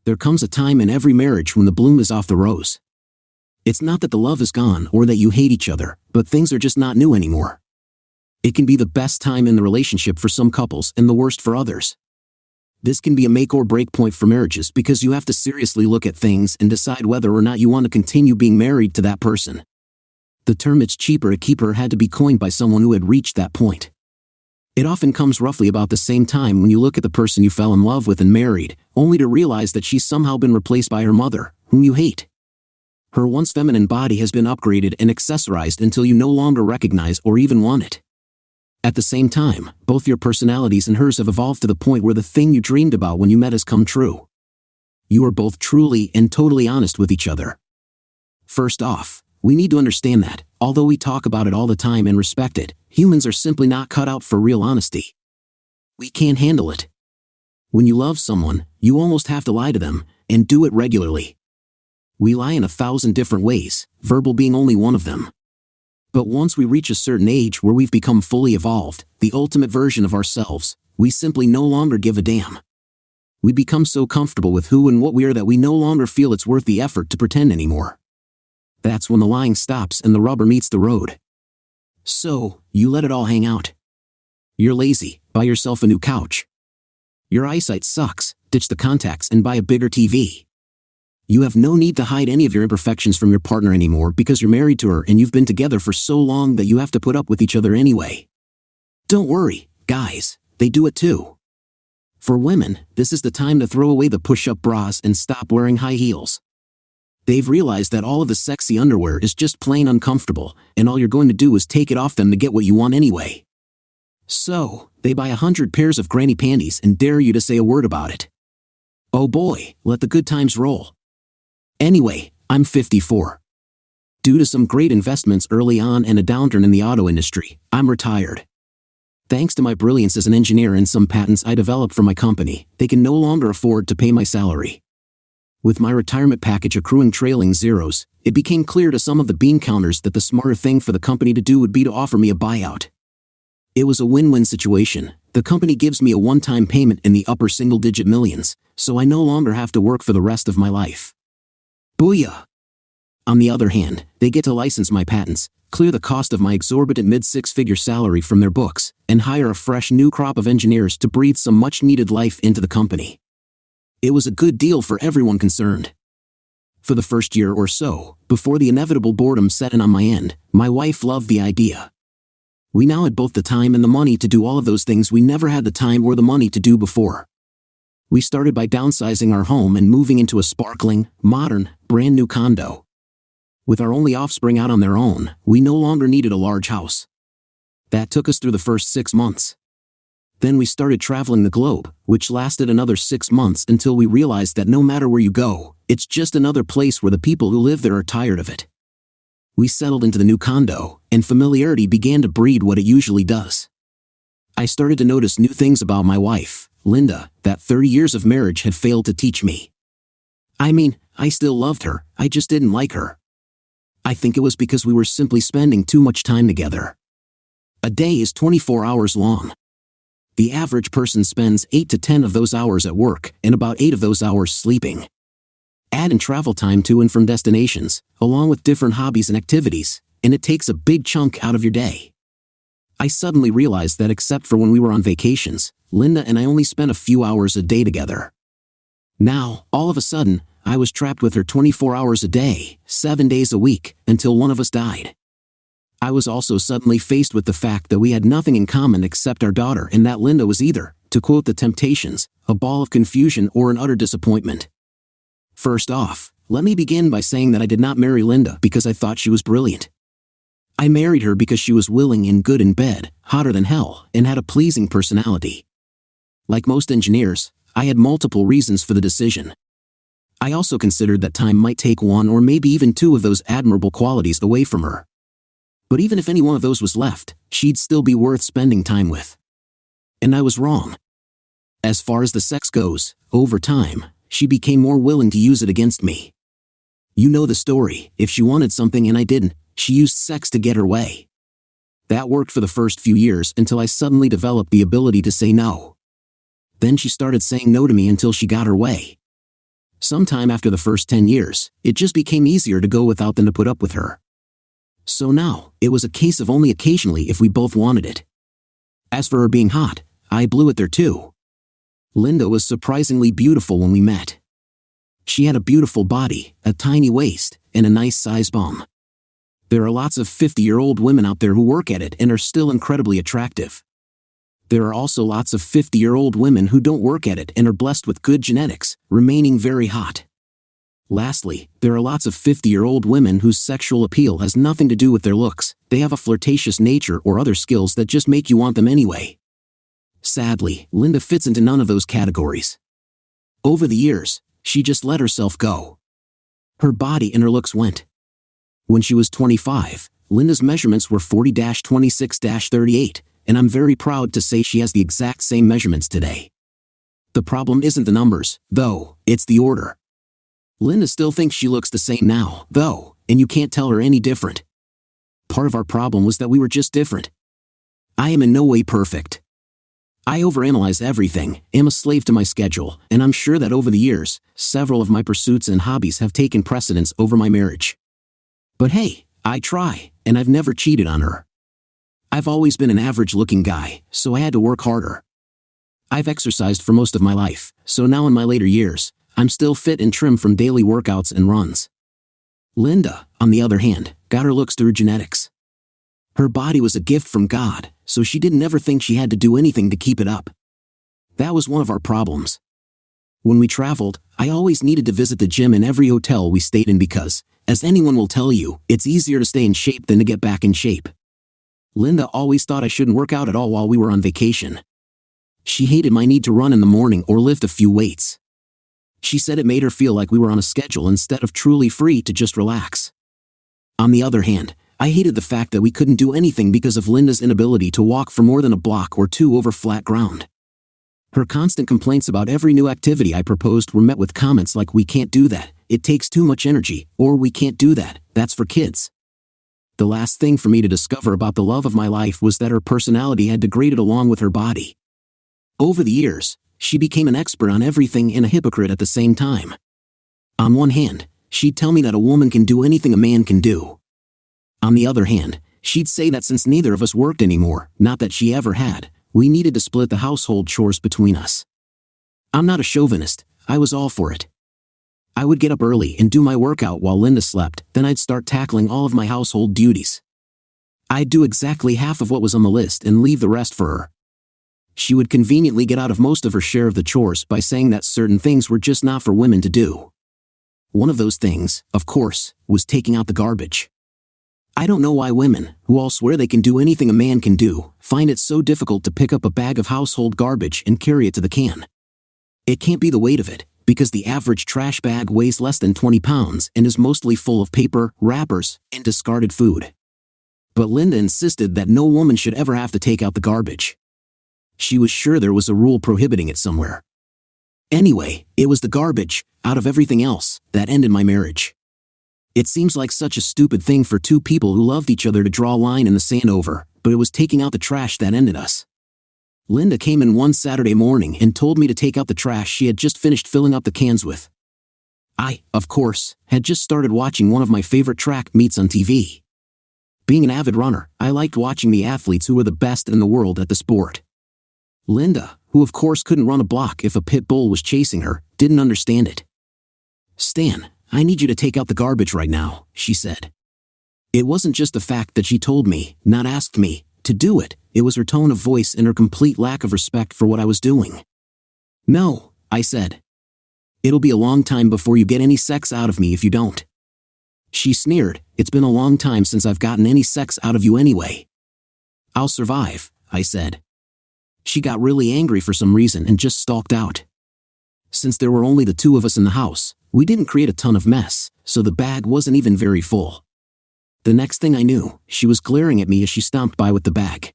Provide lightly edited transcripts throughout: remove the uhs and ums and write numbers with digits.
There comes a time in every marriage when the bloom is off the rose. It's not that the love is gone or that you hate each other, but things are just not new anymore. It can be the best time in the relationship for some couples and the worst for others. This can be a make or break point for marriages because you have to seriously look at things and decide whether or not you want to continue being married to that person. The term "it's cheaper to keep her" had to be coined by someone who had reached that point. It often comes roughly about the same time when you look at the person you fell in love with and married, only to realize that she's somehow been replaced by her mother, whom you hate. Her once feminine body has been upgraded and accessorized until you no longer recognize or even want it. At the same time, both your personalities and hers have evolved to the point where the thing you dreamed about when you met has come true. You are both truly and totally honest with each other. First off, we need to understand that, although we talk about it all the time and respect it, humans are simply not cut out for real honesty. We can't handle it. When you love someone, you almost have to lie to them, and do it regularly. We lie in 1,000 different ways, verbal being only one of them. But once we reach a certain age where we've become fully evolved, the ultimate version of ourselves, we simply no longer give a damn. We become so comfortable with who and what we are that we no longer feel it's worth the effort to pretend anymore. That's when the lying stops and the rubber meets the road. So, you let it all hang out. You're lazy, buy yourself a new couch. Your eyesight sucks, ditch the contacts and buy a bigger TV. You have no need to hide any of your imperfections from your partner anymore because you're married to her and you've been together for so long that you have to put up with each other anyway. Don't worry, guys, they do it too. For women, this is the time to throw away the push-up bras and stop wearing high heels. They've realized that all of the sexy underwear is just plain uncomfortable, and all you're going to do is take it off them to get what you want anyway. So, they buy 100 pairs of granny panties and dare you to say a word about it. Oh boy, let the good times roll. Anyway, I'm 54. Due to some great investments early on and a downturn in the auto industry, I'm retired. Thanks to my brilliance as an engineer and some patents I developed for my company, they can no longer afford to pay my salary. With my retirement package accruing trailing zeros, it became clear to some of the bean counters that the smarter thing for the company to do would be to offer me a buyout. It was a win-win situation. The company gives me a one-time payment in the upper single-digit millions, so I no longer have to work for the rest of my life. Booyah! On the other hand, they get to license my patents, clear the cost of my exorbitant mid-six-figure salary from their books, and hire a fresh new crop of engineers to breathe some much-needed life into the company. It was a good deal for everyone concerned. For the first year or so, before the inevitable boredom set in on my end, my wife loved the idea. We now had both the time and the money to do all of those things we never had the time or the money to do before. We started by downsizing our home and moving into a sparkling, modern, brand new condo. With our only offspring out on their own, we no longer needed a large house. That took us through the first 6 months. Then we started traveling the globe, which lasted another 6 months until we realized that no matter where you go, it's just another place where the people who live there are tired of it. We settled into the new condo, and familiarity began to breed what it usually does. I started to notice new things about my wife, Linda, that 30 years of marriage had failed to teach me. I mean, I still loved her, I just didn't like her. I think it was because we were simply spending too much time together. A day is 24 hours long. The average person spends 8 to 10 of those hours at work and about 8 of those hours sleeping. Add in travel time to and from destinations, along with different hobbies and activities, and it takes a big chunk out of your day. I suddenly realized that except for when we were on vacations, Linda and I only spent a few hours a day together. Now, all of a sudden, I was trapped with her 24 hours a day, 7 days a week, until one of us died. I was also suddenly faced with the fact that we had nothing in common except our daughter and that Linda was either, to quote the Temptations, a ball of confusion or an utter disappointment. First off, let me begin by saying that I did not marry Linda because I thought she was brilliant. I married her because she was willing and good in bed, hotter than hell, and had a pleasing personality. Like most engineers, I had multiple reasons for the decision. I also considered that time might take one or maybe even 2 of those admirable qualities away from her. But even if any one of those was left, she'd still be worth spending time with. And I was wrong. As far as the sex goes, over time, she became more willing to use it against me. You know the story. If she wanted something and I didn't, she used sex to get her way. That worked for the first few years until I suddenly developed the ability to say no. Then she started saying no to me until she got her way. Sometime after the first 10 years, it just became easier to go without than to put up with her. So now, it was a case of only occasionally if we both wanted it. As for her being hot, I blew it there too. Linda was surprisingly beautiful when we met. She had a beautiful body, a tiny waist, and a nice size bum. There are lots of 50-year-old women out there who work at it and are still incredibly attractive. There are also lots of 50-year-old women who don't work at it and are blessed with good genetics, remaining very hot. Lastly, there are lots of 50-year-old women whose sexual appeal has nothing to do with their looks. They have a flirtatious nature or other skills that just make you want them anyway. Sadly, Linda fits into none of those categories. Over the years, she just let herself go. Her body and her looks went. When she was 25, Linda's measurements were 40-26-38, and I'm very proud to say she has the exact same measurements today. The problem isn't the numbers, though, it's the order. Linda still thinks she looks the same now, though, and you can't tell her any different. Part of our problem was that we were just different. I am in no way perfect. I overanalyze everything, am a slave to my schedule, and I'm sure that over the years, several of my pursuits and hobbies have taken precedence over my marriage. But hey, I try, and I've never cheated on her. I've always been an average-looking guy, so I had to work harder. I've exercised for most of my life, so now in my later years, I'm still fit and trim from daily workouts and runs. Linda, on the other hand, got her looks through genetics. Her body was a gift from God, so she didn't ever think she had to do anything to keep it up. That was one of our problems. When we traveled, I always needed to visit the gym in every hotel we stayed in because, as anyone will tell you, it's easier to stay in shape than to get back in shape. Linda always thought I shouldn't work out at all while we were on vacation. She hated my need to run in the morning or lift a few weights. She said it made her feel like we were on a schedule instead of truly free to just relax. On the other hand, I hated the fact that we couldn't do anything because of Linda's inability to walk for more than a block or two over flat ground. Her constant complaints about every new activity I proposed were met with comments like, "We can't do that, it takes too much energy," or "We can't do that, that's for kids." The last thing for me to discover about the love of my life was that her personality had degraded along with her body. Over the years, she became an expert on everything and a hypocrite at the same time. On one hand, she'd tell me that a woman can do anything a man can do. On the other hand, she'd say that since neither of us worked anymore, not that she ever had, we needed to split the household chores between us. I'm not a chauvinist, I was all for it. I would get up early and do my workout while Linda slept, then I'd start tackling all of my household duties. I'd do exactly half of what was on the list and leave the rest for her. She would conveniently get out of most of her share of the chores by saying that certain things were just not for women to do. One of those things, of course, was taking out the garbage. I don't know why women, who all swear they can do anything a man can do, find it so difficult to pick up a bag of household garbage and carry it to the can. It can't be the weight of it, because the average trash bag weighs less than 20 pounds and is mostly full of paper, wrappers, and discarded food. But Linda insisted that no woman should ever have to take out the garbage. She was sure there was a rule prohibiting it somewhere. Anyway, it was the garbage, out of everything else, that ended my marriage. It seems like such a stupid thing for two people who loved each other to draw a line in the sand over, but it was taking out the trash that ended us. Linda came in one Saturday morning and told me to take out the trash she had just finished filling up the cans with. I, of course, had just started watching one of my favorite track meets on TV. Being an avid runner, I liked watching the athletes who were the best in the world at the sport. Linda, who of course couldn't run a block if a pit bull was chasing her, didn't understand it. "Stan, I need you to take out the garbage right now," she said. It wasn't just the fact that she told me, not asked me, to do it, it was her tone of voice and her complete lack of respect for what I was doing. "No," I said. "It'll be a long time before you get any sex out of me if you don't." She sneered, "It's been a long time since I've gotten any sex out of you anyway." "I'll survive," I said. She got really angry for some reason and just stalked out. Since there were only the two of us in the house, we didn't create a ton of mess, so the bag wasn't even very full. The next thing I knew, she was glaring at me as she stomped by with the bag.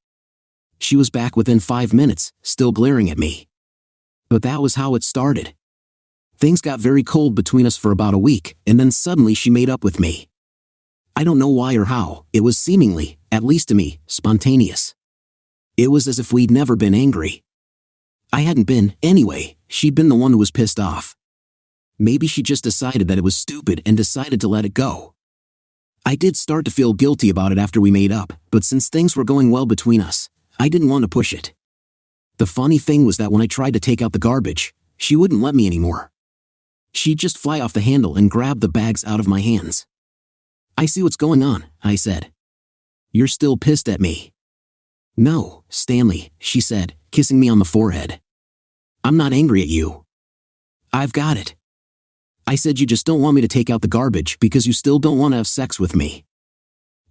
She was back within 5 minutes, still glaring at me. But that was how it started. Things got very cold between us for about a week, and then suddenly she made up with me. I don't know why or how, it was seemingly, at least to me, spontaneous. It was as if we'd never been angry. I hadn't been, anyway, she'd been the one who was pissed off. Maybe she just decided that it was stupid and decided to let it go. I did start to feel guilty about it after we made up, but since things were going well between us, I didn't want to push it. The funny thing was that when I tried to take out the garbage, she wouldn't let me anymore. She'd just fly off the handle and grab the bags out of my hands. "I see what's going on," I said. "You're still pissed at me." "No, Stanley," she said, kissing me on the forehead. "I'm not angry at you. I've got it." I said, "You just don't want me to take out the garbage because you still don't want to have sex with me."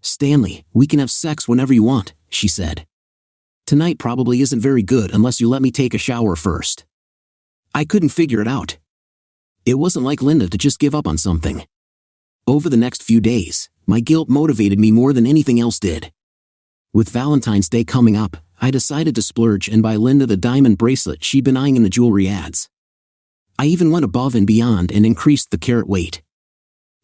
"Stanley, we can have sex whenever you want," she said. "Tonight probably isn't very good unless you let me take a shower first." I couldn't figure it out. It wasn't like Linda to just give up on something. Over the next few days, my guilt motivated me more than anything else did. With Valentine's Day coming up, I decided to splurge and buy Linda the diamond bracelet she'd been eyeing in the jewelry ads. I even went above and beyond and increased the carat weight.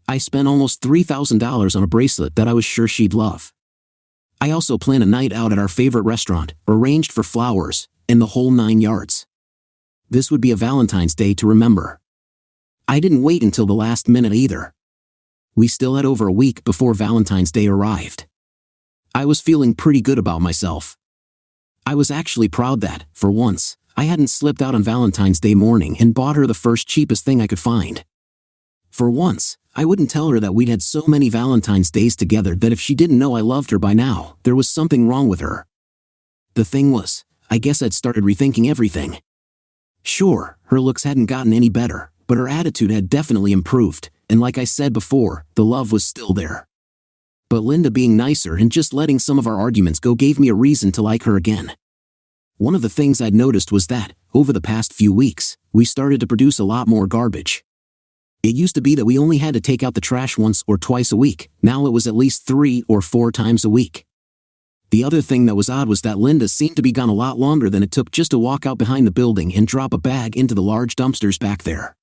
I spent almost $3,000 on a bracelet that I was sure she'd love. I also planned a night out at our favorite restaurant, arranged for flowers, and the whole 9 yards. This would be a Valentine's Day to remember. I didn't wait until the last minute either. We still had over a week before Valentine's Day arrived. I was feeling pretty good about myself. I was actually proud that, for once, I hadn't slipped out on Valentine's Day morning and bought her the first cheapest thing I could find. For once, I wouldn't tell her that we'd had so many Valentine's Days together that if she didn't know I loved her by now, there was something wrong with her. The thing was, I guess I'd started rethinking everything. Sure, her looks hadn't gotten any better, but her attitude had definitely improved, and like I said before, the love was still there. But Linda being nicer and just letting some of our arguments go gave me a reason to like her again. One of the things I'd noticed was that, over the past few weeks, we started to produce a lot more garbage. It used to be that we only had to take out the trash once or twice a week. Now it was at least 3 or 4 times a week. The other thing that was odd was that Linda seemed to be gone a lot longer than it took just to walk out behind the building and drop a bag into the large dumpsters back there.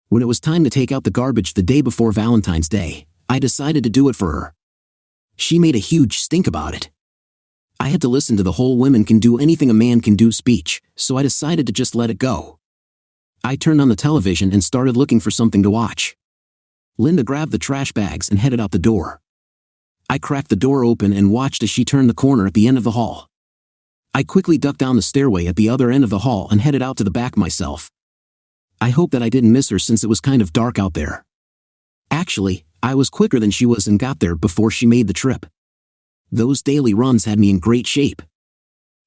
When it was time to take out the garbage the day before Valentine's Day, I decided to do it for her. She made a huge stink about it. I had to listen to the whole "women can do anything a man can do" speech, so I decided to just let it go. I turned on the television and started looking for something to watch. Linda grabbed the trash bags and headed out the door. I cracked the door open and watched as she turned the corner at the end of the hall. I quickly ducked down the stairway at the other end of the hall and headed out to the back myself. I hoped that I didn't miss her since it was kind of dark out there. Actually, I was quicker than she was and got there before she made the trip. Those daily runs had me in great shape.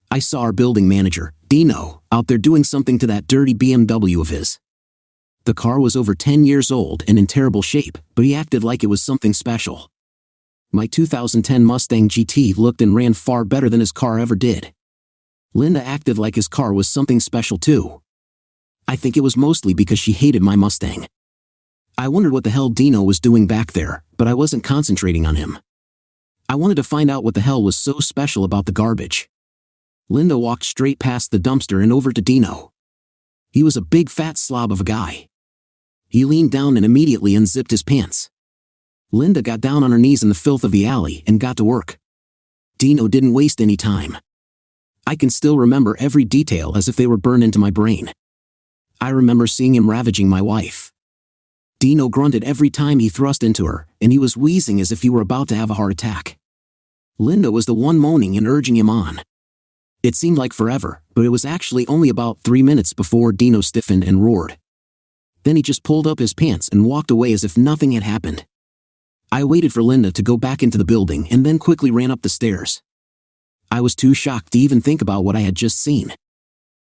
I saw our building manager, Dino, out there doing something to that dirty BMW of his. The car was over 10 years old and in terrible shape, but he acted like it was something special. My 2010 Mustang GT looked and ran far better than his car ever did. Linda acted like his car was something special too. I think it was mostly because she hated my Mustang. I wondered what the hell Dino was doing back there, but I wasn't concentrating on him. I wanted to find out what the hell was so special about the garbage. Linda walked straight past the dumpster and over to Dino. He was a big fat slob of a guy. He leaned down and immediately unzipped his pants. Linda got down on her knees in the filth of the alley and got to work. Dino didn't waste any time. I can still remember every detail as if they were burned into my brain. I remember seeing him ravaging my wife. Dino grunted every time he thrust into her, and he was wheezing as if he were about to have a heart attack. Linda was the one moaning and urging him on. It seemed like forever, but it was actually only about 3 minutes before Dino stiffened and roared. Then he just pulled up his pants and walked away as if nothing had happened. I waited for Linda to go back into the building and then quickly ran up the stairs. I was too shocked to even think about what I had just seen.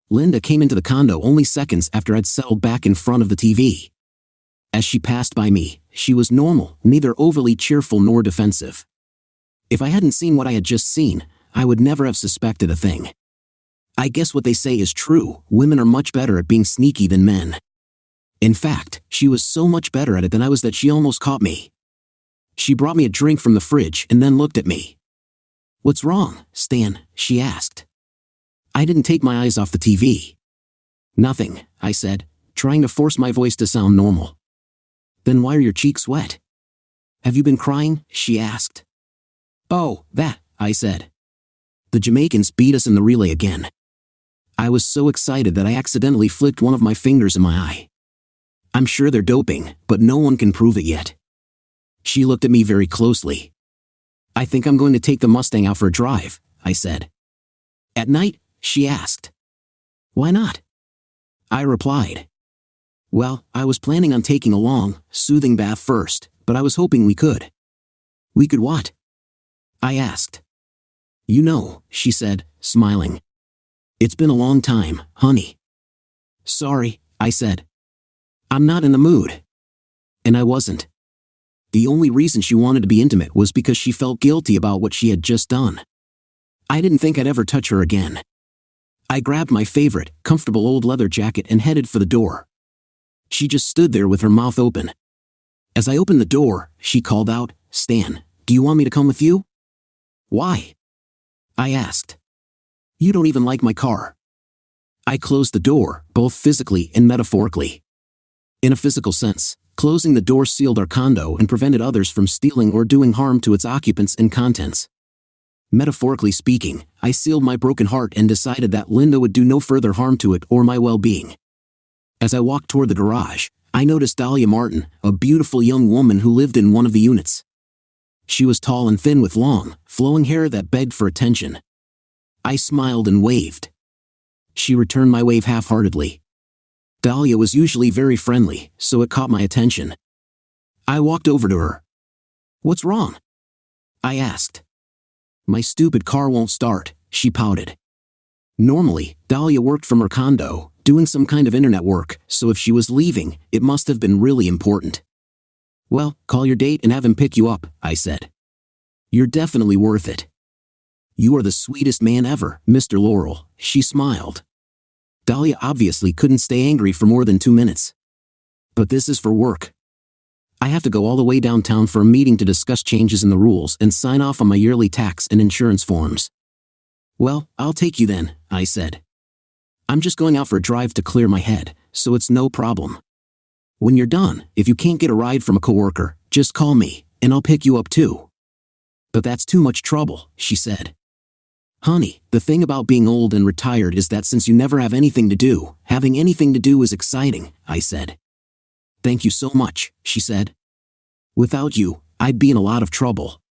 Linda came into the condo only seconds after I'd settled back in front of the TV. As she passed by me, she was normal, neither overly cheerful nor defensive. If I hadn't seen what I had just seen, I would never have suspected a thing. I guess what they say is true, women are much better at being sneaky than men. In fact, she was so much better at it than I was that she almost caught me. She brought me a drink from the fridge and then looked at me. "What's wrong, Stan?" she asked. I didn't take my eyes off the TV. "Nothing," I said, trying to force my voice to sound normal. "Then why are your cheeks wet?" "Have you been crying?" she asked. "Oh, that," I said. The Jamaicans beat us in the relay again. I was so excited that I accidentally flicked one of my fingers in my eye. I'm sure they're doping, but no one can prove it yet. She looked at me very closely. I think I'm going to take the Mustang out for a drive, I said. At night? She asked. Why not? I replied. Well, I was planning on taking a long, soothing bath first, but I was hoping we could. We could what? I asked. You know, she said, smiling. It's been a long time, honey. Sorry, I said. I'm not in the mood. And I wasn't. The only reason she wanted to be intimate was because she felt guilty about what she had just done. I didn't think I'd ever touch her again. I grabbed my favorite, comfortable old leather jacket and headed for the door. She just stood there with her mouth open. As I opened the door, she called out, Stan, do you want me to come with you? Why? I asked. You don't even like my car. I closed the door, both physically and metaphorically. In a physical sense, closing the door sealed our condo and prevented others from stealing or doing harm to its occupants and contents. Metaphorically speaking, I sealed my broken heart and decided that Linda would do no further harm to it or my well-being. As I walked toward the garage, I noticed Dahlia Martin, a beautiful young woman who lived in one of the units. She was tall and thin with long, flowing hair that begged for attention. I smiled and waved. She returned my wave half-heartedly. Dahlia was usually very friendly, so it caught my attention. I walked over to her. What's wrong? I asked. My stupid car won't start, she pouted. Normally, Dahlia worked from her condo, doing some kind of internet work, so if she was leaving, it must have been really important. Well, call your date and have him pick you up, I said. You're definitely worth it. You are the sweetest man ever, Mr. Laurel, she smiled. Dahlia obviously couldn't stay angry for more than 2 minutes. But this is for work. I have to go all the way downtown for a meeting to discuss changes in the rules and sign off on my yearly tax and insurance forms. Well, I'll take you then, I said. I'm just going out for a drive to clear my head, so it's no problem. When you're done, if you can't get a ride from a coworker, just call me, and I'll pick you up too. But that's too much trouble, she said. Honey, the thing about being old and retired is that since you never have anything to do, having anything to do is exciting, I said. Thank you so much, she said. Without you, I'd be in a lot of trouble.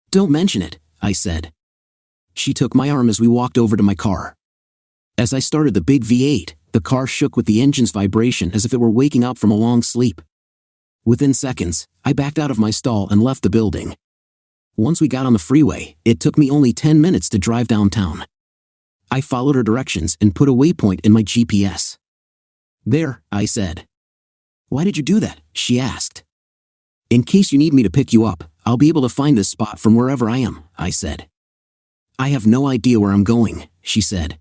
Don't mention it, I said. She took my arm as we walked over to my car. As I started the big V8, the car shook with the engine's vibration as if it were waking up from a long sleep. Within seconds, I backed out of my stall and left the building. Once we got on the freeway, it took me only 10 minutes to drive downtown. I followed her directions and put a waypoint in my GPS. There, I said. Why did you do that? She asked. In case you need me to pick you up, I'll be able to find this spot from wherever I am, I said. I have no idea where I'm going, she said.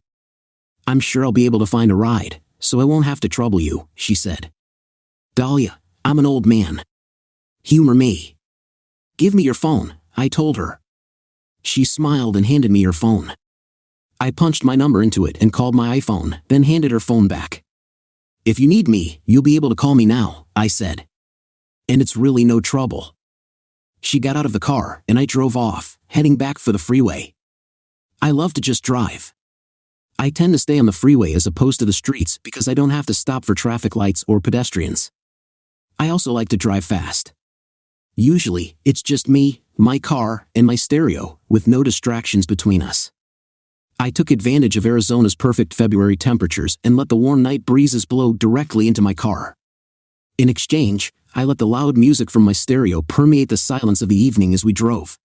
I'm sure I'll be able to find a ride, so I won't have to trouble you, she said. Dahlia, I'm an old man. Humor me. Give me your phone, I told her. She smiled and handed me her phone. I punched my number into it and called my iPhone, then handed her phone back. If you need me, you'll be able to call me now, I said. And it's really no trouble. She got out of the car and I drove off, heading back for the freeway. I love to just drive. I tend to stay on the freeway as opposed to the streets because I don't have to stop for traffic lights or pedestrians. I also like to drive fast. Usually, it's just me, my car, and my stereo, with no distractions between us. I took advantage of Arizona's perfect February temperatures and let the warm night breezes blow directly into my car. In exchange, I let the loud music from my stereo permeate the silence of the evening as we drove.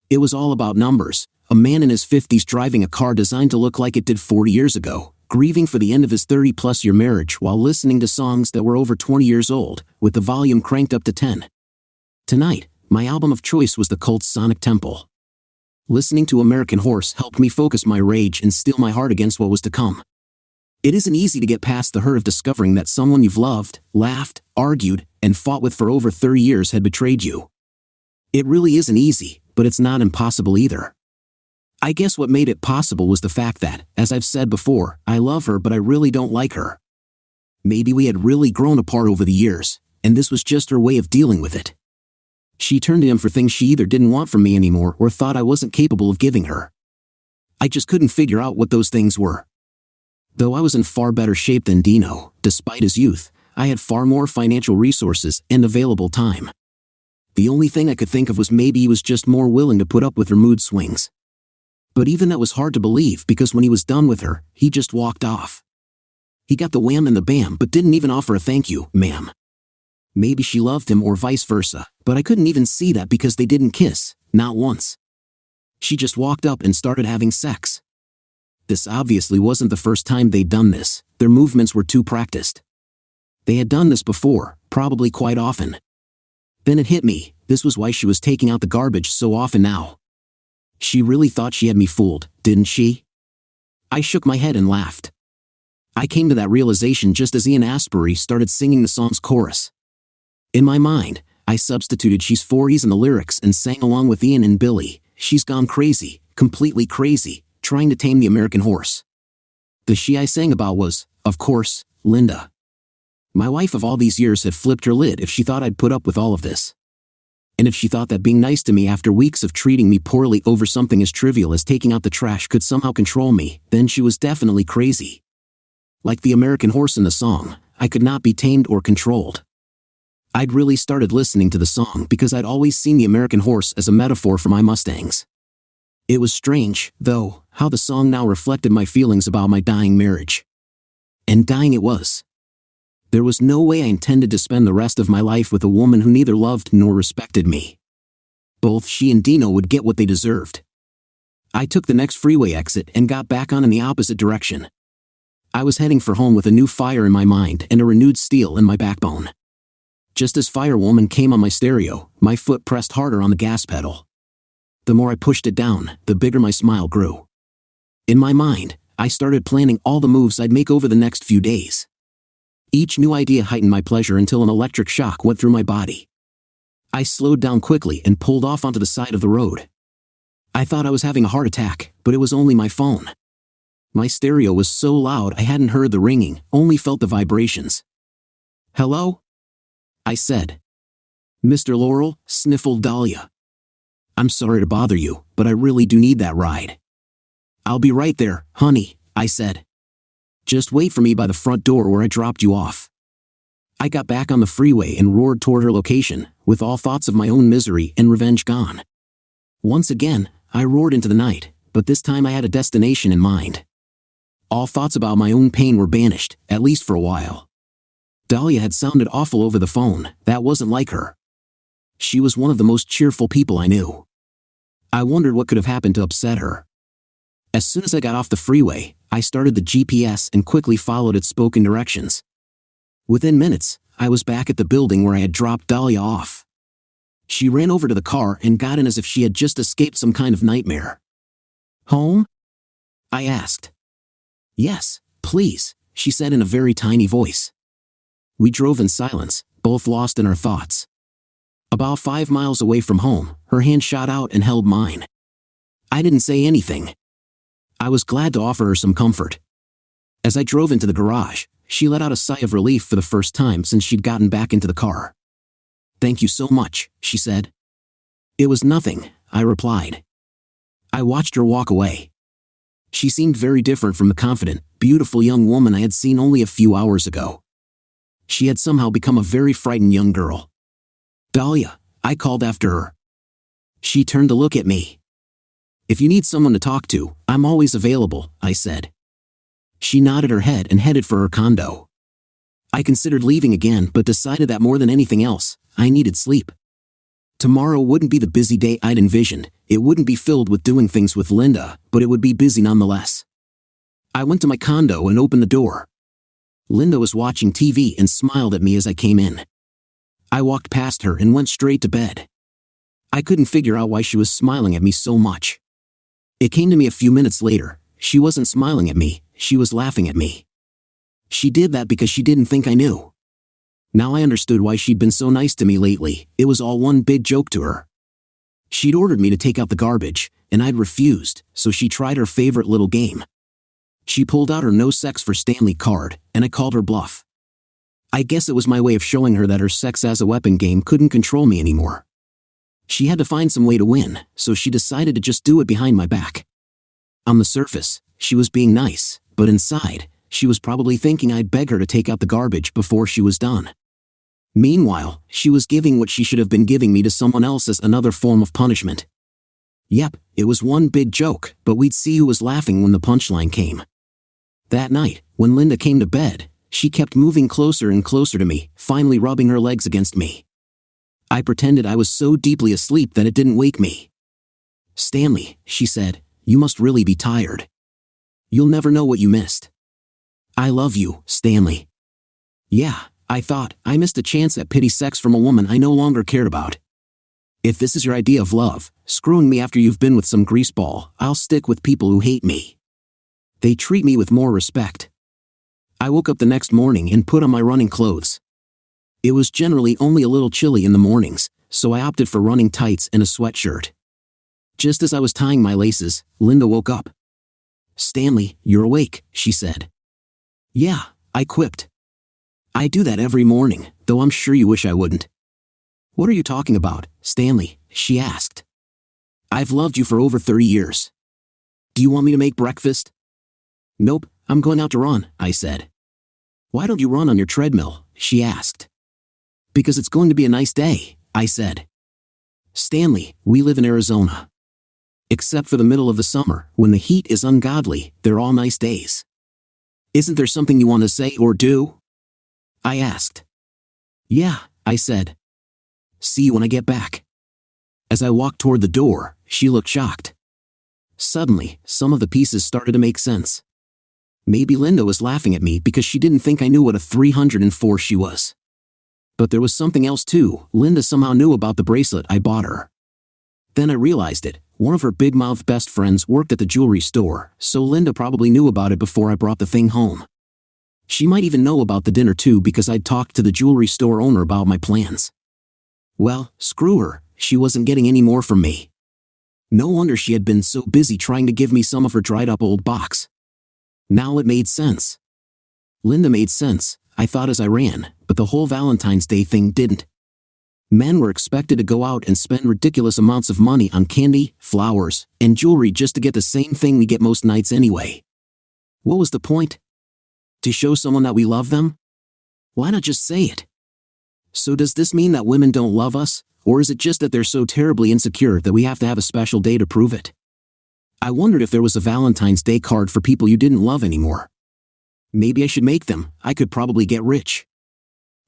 It was all about numbers, a man in his 50s driving a car designed to look like it did 40 years ago, grieving for the end of his 30-plus-year marriage while listening to songs that were over 20 years old, with the volume cranked up to 10. Tonight, my album of choice was the Cult's Sonic Temple. Listening to American Horse helped me focus my rage and steel my heart against what was to come. It isn't easy to get past the hurt of discovering that someone you've loved, laughed, argued, and fought with for over 30 years had betrayed you. It really isn't easy, but it's not impossible either. I guess what made it possible was the fact that, as I've said before, I love her but I really don't like her. Maybe we had really grown apart over the years, and this was just her way of dealing with it. She turned to him for things she either didn't want from me anymore or thought I wasn't capable of giving her. I just couldn't figure out what those things were. Though I was in far better shape than Dino, despite his youth, I had far more financial resources and available time. The only thing I could think of was maybe he was just more willing to put up with her mood swings. But even that was hard to believe because when he was done with her, he just walked off. He got the wham and the bam but didn't even offer a thank you, ma'am. Maybe she loved him or vice versa, but I couldn't even see that because they didn't kiss, not once. She just walked up and started having sex. This obviously wasn't the first time they'd done this, their movements were too practiced. They had done this before, probably quite often. Then it hit me, this was why she was taking out the garbage so often now. She really thought she had me fooled, didn't she? I shook my head and laughed. I came to that realization just as Ian Astbury started singing the song's chorus. In my mind, I substituted "She's 40s" in the lyrics and sang along with Ian and Billy, "She's gone crazy, completely crazy, trying to tame the American horse." The she I sang about was, of course, Linda. My wife of all these years had flipped her lid if she thought I'd put up with all of this. And if she thought that being nice to me after weeks of treating me poorly over something as trivial as taking out the trash could somehow control me, then she was definitely crazy. Like the American horse in the song, I could not be tamed or controlled. I'd really started listening to the song because I'd always seen the American horse as a metaphor for my Mustangs. It was strange, though, how the song now reflected my feelings about my dying marriage. And dying it was. There was no way I intended to spend the rest of my life with a woman who neither loved nor respected me. Both she and Dino would get what they deserved. I took the next freeway exit and got back on in the opposite direction. I was heading for home with a new fire in my mind and a renewed steel in my backbone. Just as Firewoman came on my stereo, my foot pressed harder on the gas pedal. The more I pushed it down, the bigger my smile grew. In my mind, I started planning all the moves I'd make over the next few days. Each new idea heightened my pleasure until an electric shock went through my body. I slowed down quickly and pulled off onto the side of the road. I thought I was having a heart attack, but it was only my phone. My stereo was so loud I hadn't heard the ringing, only felt the vibrations. "Hello?" I said. "Mr. Laurel," sniffled Dahlia. "I'm sorry to bother you, but I really do need that ride." "I'll be right there, honey," I said. "Just wait for me by the front door where I dropped you off." I got back on the freeway and roared toward her location, with all thoughts of my own misery and revenge gone. Once again, I roared into the night, but this time I had a destination in mind. All thoughts about my own pain were banished, at least for a while. Dahlia had sounded awful over the phone, that wasn't like her. She was one of the most cheerful people I knew. I wondered what could have happened to upset her. As soon as I got off the freeway, I started the GPS and quickly followed its spoken directions. Within minutes, I was back at the building where I had dropped Dahlia off. She ran over to the car and got in as if she had just escaped some kind of nightmare. "Home?" I asked. "Yes, please," she said in a very tiny voice. We drove in silence, both lost in our thoughts. About 5 miles away from home, her hand shot out and held mine. I didn't say anything. I was glad to offer her some comfort. As I drove into the garage, she let out a sigh of relief for the first time since she'd gotten back into the car. "Thank you so much," she said. "It was nothing," I replied. I watched her walk away. She seemed very different from the confident, beautiful young woman I had seen only a few hours ago. She had somehow become a very frightened young girl. "Dahlia," I called after her. She turned to look at me. "If you need someone to talk to, I'm always available," I said. She nodded her head and headed for her condo. I considered leaving again but decided that more than anything else, I needed sleep. Tomorrow wouldn't be the busy day I'd envisioned. It wouldn't be filled with doing things with Linda, but it would be busy nonetheless. I went to my condo and opened the door. Linda was watching TV and smiled at me as I came in. I walked past her and went straight to bed. I couldn't figure out why she was smiling at me so much. It came to me a few minutes later. She wasn't smiling at me, she was laughing at me. She did that because she didn't think I knew. Now I understood why she'd been so nice to me lately. It was all one big joke to her. She'd ordered me to take out the garbage, and I'd refused, so she tried her favorite little game. She pulled out her no sex for Stanley card, and I called her bluff. I guess it was my way of showing her that her sex as a weapon game couldn't control me anymore. She had to find some way to win, so she decided to just do it behind my back. On the surface, she was being nice, but inside, she was probably thinking I'd beg her to take out the garbage before she was done. Meanwhile, she was giving what she should have been giving me to someone else as another form of punishment. Yep, it was one big joke, but we'd see who was laughing when the punchline came. That night, when Linda came to bed, she kept moving closer and closer to me, finally rubbing her legs against me. I pretended I was so deeply asleep that it didn't wake me. "Stanley," she said, "you must really be tired. You'll never know what you missed. I love you, Stanley." Yeah, I thought, I missed a chance at pity sex from a woman I no longer cared about. If this is your idea of love, screwing me after you've been with some greaseball, I'll stick with people who hate me. They treat me with more respect. I woke up the next morning and put on my running clothes. It was generally only a little chilly in the mornings, so I opted for running tights and a sweatshirt. Just as I was tying my laces, Linda woke up. "Stanley, you're awake," she said. "Yeah," I quipped. "I do that every morning, though I'm sure you wish I wouldn't." "What are you talking about, Stanley?" she asked. "I've loved you for over 30 years. Do you want me to make breakfast?" "Nope, I'm going out to run," I said. "Why don't you run on your treadmill?" she asked. "Because it's going to be a nice day," I said. "Stanley, we live in Arizona. Except for the middle of the summer, when the heat is ungodly, they're all nice days. Isn't there something you want to say or do?" I asked. "Yeah," I said. "See you when I get back." As I walked toward the door, she looked shocked. Suddenly, some of the pieces started to make sense. Maybe Linda was laughing at me because she didn't think I knew what a 304 she was. But there was something else too. Linda somehow knew about the bracelet I bought her. Then I realized it. One of her big-mouthed best friends worked at the jewelry store, so Linda probably knew about it before I brought the thing home. She might even know about the dinner too because I'd talked to the jewelry store owner about my plans. Well, screw her, she wasn't getting any more from me. No wonder she had been so busy trying to give me some of her dried-up old box. Now it made sense. Linda made sense, I thought as I ran, but the whole Valentine's Day thing didn't. Men were expected to go out and spend ridiculous amounts of money on candy, flowers, and jewelry just to get the same thing we get most nights anyway. What was the point? To show someone that we love them? Why not just say it? So does this mean that women don't love us, or is it just that they're so terribly insecure that we have to have a special day to prove it? I wondered if there was a Valentine's Day card for people you didn't love anymore. Maybe I should make them. I could probably get rich.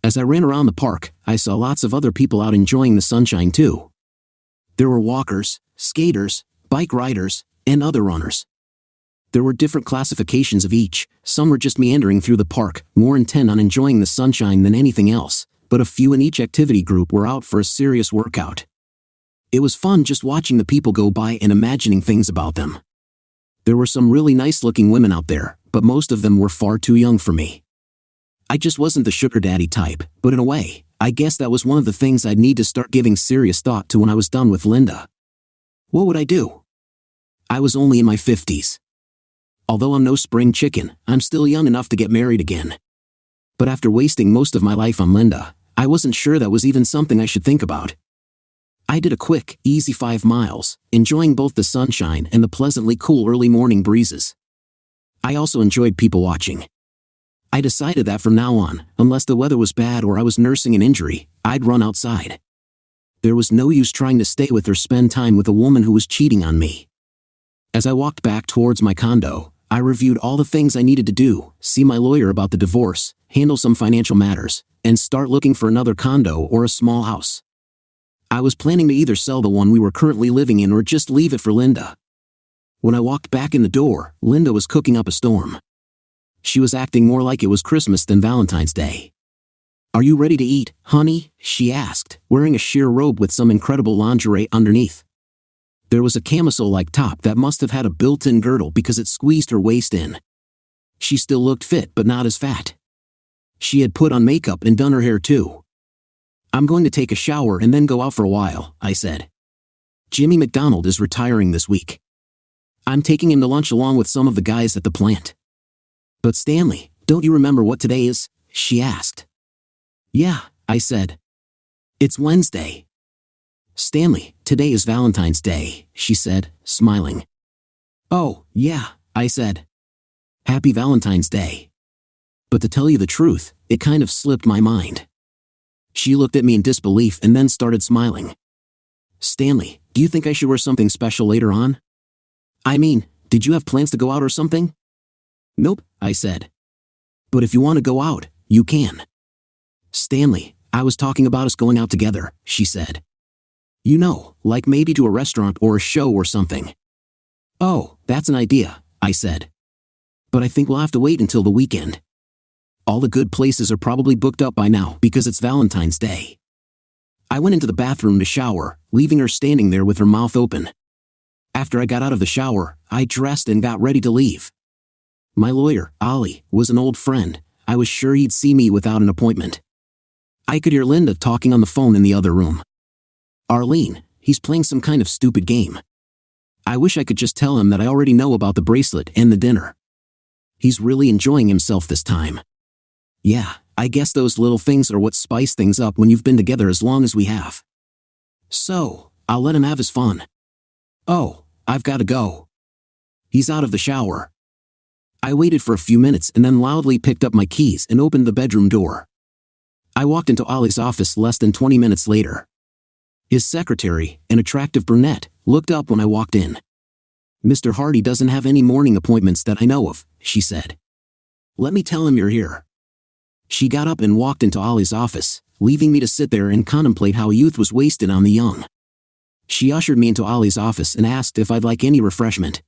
As I ran around the park, I saw lots of other people out enjoying the sunshine too. There were walkers, skaters, bike riders, and other runners. There were different classifications of each. Some were just meandering through the park, more intent on enjoying the sunshine than anything else, but a few in each activity group were out for a serious workout. It was fun just watching the people go by and imagining things about them. There were some really nice-looking women out there, but most of them were far too young for me. I just wasn't the sugar daddy type, but in a way, I guess that was one of the things I'd need to start giving serious thought to when I was done with Linda. What would I do? I was only in my 50s. Although I'm no spring chicken, I'm still young enough to get married again. But after wasting most of my life on Linda, I wasn't sure that was even something I should think about. I did a quick, easy 5 miles, enjoying both the sunshine and the pleasantly cool early morning breezes. I also enjoyed people watching. I decided that from now on, unless the weather was bad or I was nursing an injury, I'd run outside. There was no use trying to stay with or spend time with a woman who was cheating on me. As I walked back towards my condo, I reviewed all the things I needed to do, see my lawyer about the divorce, handle some financial matters, and start looking for another condo or a small house. I was planning to either sell the one we were currently living in or just leave it for Linda. When I walked back in the door, Linda was cooking up a storm. She was acting more like it was Christmas than Valentine's Day. "Are you ready to eat, honey?" she asked, wearing a sheer robe with some incredible lingerie underneath. There was a camisole-like top that must have had a built-in girdle because it squeezed her waist in. She still looked fit but not as fat. She had put on makeup and done her hair too. "I'm going to take a shower and then go out for a while," I said. "Jimmy McDonald is retiring this week. I'm taking him to lunch along with some of the guys at the plant." "But Stanley, don't you remember what today is?" she asked. "Yeah," I said. "It's Wednesday." "Stanley, today is Valentine's Day," she said, smiling. "Oh, yeah," I said. "Happy Valentine's Day." But to tell you the truth, it kind of slipped my mind. She looked at me in disbelief and then started smiling. Stanley, do you think I should wear something special later on? I mean, did you have plans to go out or something? Nope, I said. But if you want to go out, you can. Stanley, I was talking about us going out together, she said. You know, like maybe to a restaurant or a show or something. Oh, that's an idea, I said. But I think we'll have to wait until the weekend. All the good places are probably booked up by now because it's Valentine's Day. I went into the bathroom to shower, leaving her standing there with her mouth open. After I got out of the shower, I dressed and got ready to leave. My lawyer, Ollie, was an old friend. I was sure he'd see me without an appointment. I could hear Linda talking on the phone in the other room. Arlene, he's playing some kind of stupid game. I wish I could just tell him that I already know about the bracelet and the dinner. He's really enjoying himself this time. Yeah, I guess those little things are what spice things up when you've been together as long as we have. So, I'll let him have his fun. Oh, I've got to go. He's out of the shower. I waited for a few minutes and then loudly picked up my keys and opened the bedroom door. I walked into Ollie's office less than 20 minutes later. His secretary, an attractive brunette, looked up when I walked in. Mr. Hardy doesn't have any morning appointments that I know of, she said. Let me tell him you're here. She got up and walked into Ollie's office, leaving me to sit there and contemplate how youth was wasted on the young. She ushered me into Ollie's office and asked if I'd like any refreshment.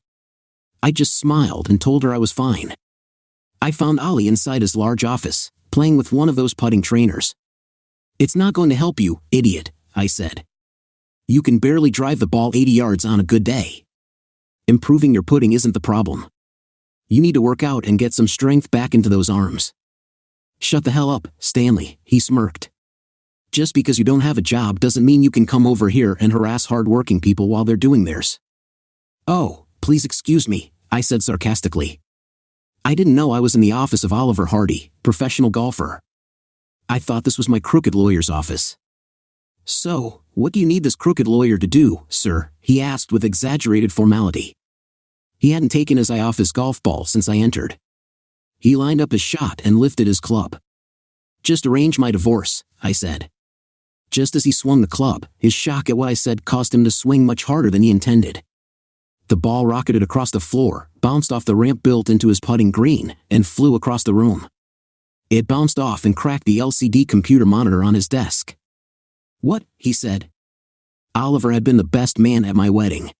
I just smiled and told her I was fine. I found Ollie inside his large office, playing with one of those putting trainers. It's not going to help you, idiot, I said. You can barely drive the ball 80 yards on a good day. Improving your putting isn't the problem. You need to work out and get some strength back into those arms. Shut the hell up, Stanley, he smirked. Just because you don't have a job doesn't mean you can come over here and harass hard-working people while they're doing theirs. Oh, please excuse me, I said sarcastically. I didn't know I was in the office of Oliver Hardy, professional golfer. I thought this was my crooked lawyer's office. So, what do you need this crooked lawyer to do, sir? He asked with exaggerated formality. He hadn't taken his eye off his golf ball since I entered. He lined up his shot and lifted his club. Just arrange my divorce, I said. Just as he swung the club, his shock at what I said caused him to swing much harder than he intended. The ball rocketed across the floor, bounced off the ramp built into his putting green, and flew across the room. It bounced off and cracked the LCD computer monitor on his desk. What? He said. Oliver had been the best man at my wedding.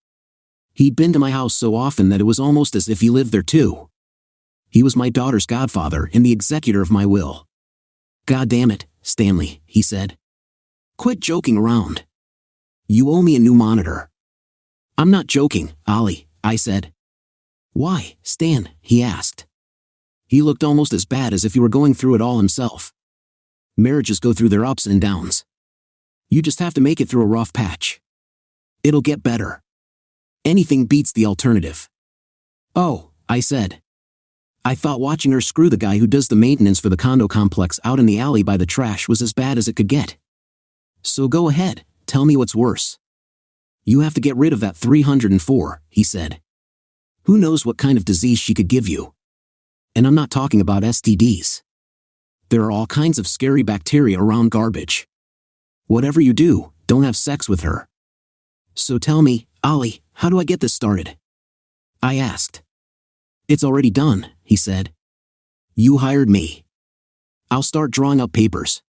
He'd been to my house so often that it was almost as if he lived there too. He was my daughter's godfather and the executor of my will. God damn it, Stanley, he said. Quit joking around. You owe me a new monitor. I'm not joking, Ollie, I said. Why, Stan? He asked. He looked almost as bad as if he were going through it all himself. Marriages go through their ups and downs. You just have to make it through a rough patch. It'll get better. Anything beats the alternative. Oh, I said. I thought watching her screw the guy who does the maintenance for the condo complex out in the alley by the trash was as bad as it could get. So go ahead, tell me what's worse. You have to get rid of that 304, he said. Who knows what kind of disease she could give you? And I'm not talking about STDs. There are all kinds of scary bacteria around garbage. Whatever you do, don't have sex with her. So tell me, Ollie, how do I get this started? I asked. It's already done, he said. You hired me. I'll start drawing up papers.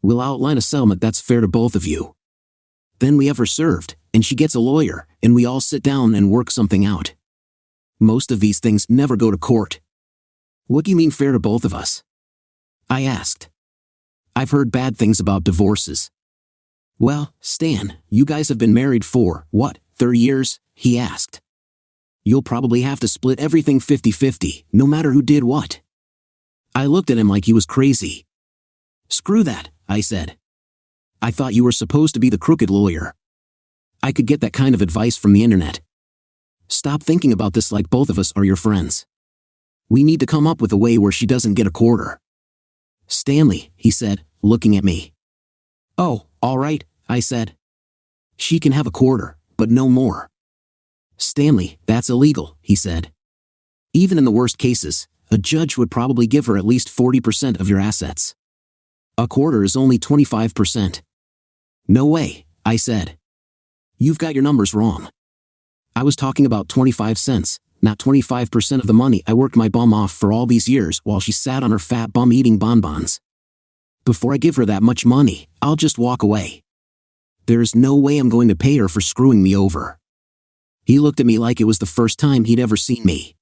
We'll outline a settlement that's fair to both of you. Then we have her served, and she gets a lawyer, and we all sit down and work something out. Most of these things never go to court. What do you mean fair to both of us? I asked. I've heard bad things about divorces. Well, Stan, you guys have been married for, what, 30 years? He asked. You'll probably have to split everything 50-50, no matter who did what. I looked at him like he was crazy. Screw that, I said. I thought you were supposed to be the crooked lawyer. I could get that kind of advice from the internet. Stop thinking about this like both of us are your friends. We need to come up with a way where she doesn't get a quarter. Stanley, he said, looking at me. Oh, all right, I said. She can have a quarter, but no more. Stanley, that's illegal, he said. Even in the worst cases, a judge would probably give her at least 40% of your assets. A quarter is only 25%. No way, I said. You've got your numbers wrong. I was talking about 25 cents, not 25% of the money I worked my bum off for all these years while she sat on her fat bum eating bonbons. Before I give her that much money, I'll just walk away. There is no way I'm going to pay her for screwing me over. He looked at me like it was the first time he'd ever seen me.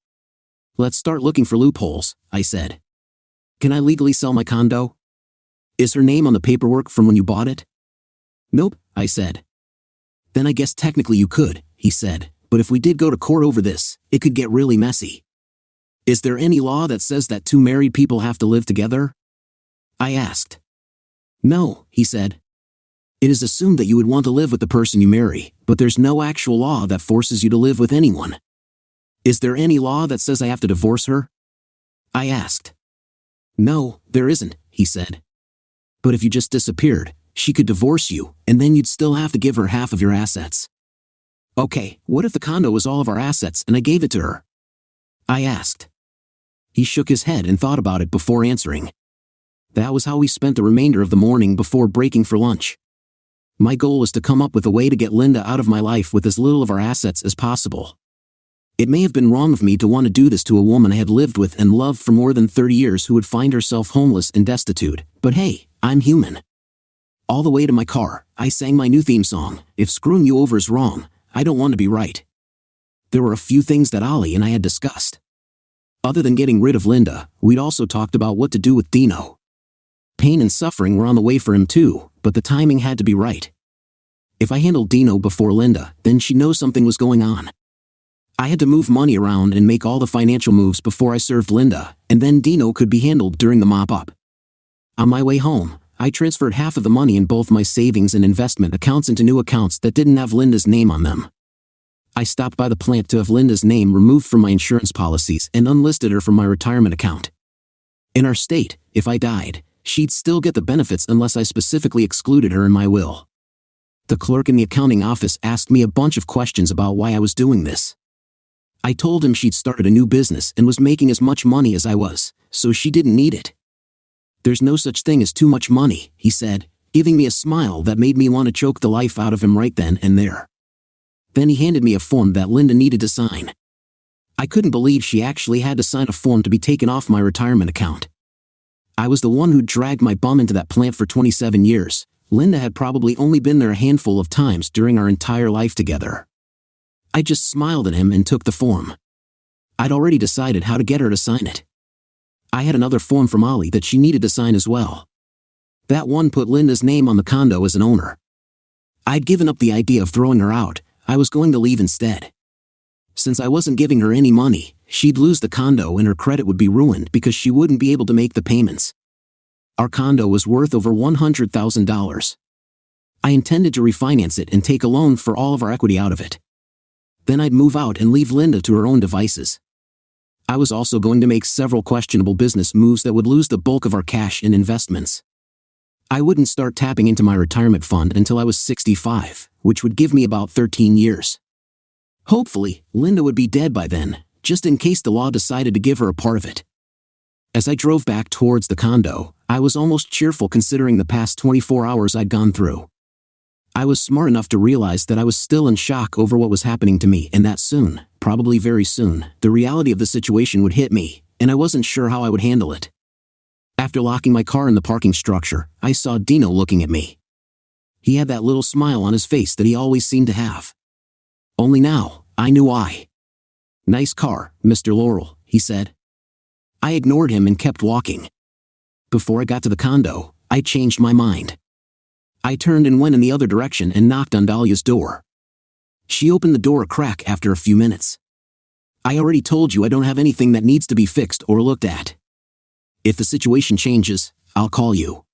Let's start looking for loopholes, I said. Can I legally sell my condo? Is her name on the paperwork from when you bought it? Nope, I said. Then I guess technically you could, he said, but if we did go to court over this, it could get really messy. Is there any law that says that two married people have to live together? I asked. No, he said. It is assumed that you would want to live with the person you marry, but there's no actual law that forces you to live with anyone. Is there any law that says I have to divorce her? I asked. No, there isn't, he said. But if you just disappeared, she could divorce you, and then you'd still have to give her half of your assets. Okay, what if the condo was all of our assets and I gave it to her? I asked. He shook his head and thought about it before answering. That was how we spent the remainder of the morning before breaking for lunch. My goal was to come up with a way to get Linda out of my life with as little of our assets as possible. It may have been wrong of me to want to do this to a woman I had lived with and loved for more than 30 years who would find herself homeless and destitute, but hey, I'm human. All the way to my car, I sang my new theme song, If Screwing You Over is Wrong, I Don't Want to Be Right. There were a few things that Ollie and I had discussed. Other than getting rid of Linda, we'd also talked about what to do with Dino. Pain and suffering were on the way for him too, but the timing had to be right. If I handled Dino before Linda, then she'd know something was going on. I had to move money around and make all the financial moves before I served Linda, and then Dino could be handled during the mop-up. On my way home, I transferred half of the money in both my savings and investment accounts into new accounts that didn't have Linda's name on them. I stopped by the plant to have Linda's name removed from my insurance policies and unlisted her from my retirement account. In our state, if I died, she'd still get the benefits unless I specifically excluded her in my will. The clerk in the accounting office asked me a bunch of questions about why I was doing this. I told him she'd started a new business and was making as much money as I was, so she didn't need it. There's no such thing as too much money, he said, giving me a smile that made me want to choke the life out of him right then and there. Then he handed me a form that Linda needed to sign. I couldn't believe she actually had to sign a form to be taken off my retirement account. I was the one who dragged my bum into that plant for 27 years. Linda had probably only been there a handful of times during our entire life together. I just smiled at him and took the form. I'd already decided how to get her to sign it. I had another form from Ollie that she needed to sign as well. That one put Linda's name on the condo as an owner. I'd given up the idea of throwing her out. I was going to leave instead. Since I wasn't giving her any money, she'd lose the condo and her credit would be ruined because she wouldn't be able to make the payments. Our condo was worth over $100,000. I intended to refinance it and take a loan for all of our equity out of it. Then I'd move out and leave Linda to her own devices. I was also going to make several questionable business moves that would lose the bulk of our cash in investments. I wouldn't start tapping into my retirement fund until I was 65, which would give me about 13 years. Hopefully, Linda would be dead by then, just in case the law decided to give her a part of it. As I drove back towards the condo, I was almost cheerful considering the past 24 hours I'd gone through. I was smart enough to realize that I was still in shock over what was happening to me and that soon, probably very soon, the reality of the situation would hit me, and I wasn't sure how I would handle it. After locking my car in the parking structure, I saw Dino looking at me. He had that little smile on his face that he always seemed to have. Only now, I knew why. "Nice car, Mr. Laurel," he said. I ignored him and kept walking. Before I got to the condo, I changed my mind. I turned and went in the other direction and knocked on Dahlia's door. She opened the door a crack after a few minutes. "I already told you I don't have anything that needs to be fixed or looked at. If the situation changes, I'll call you.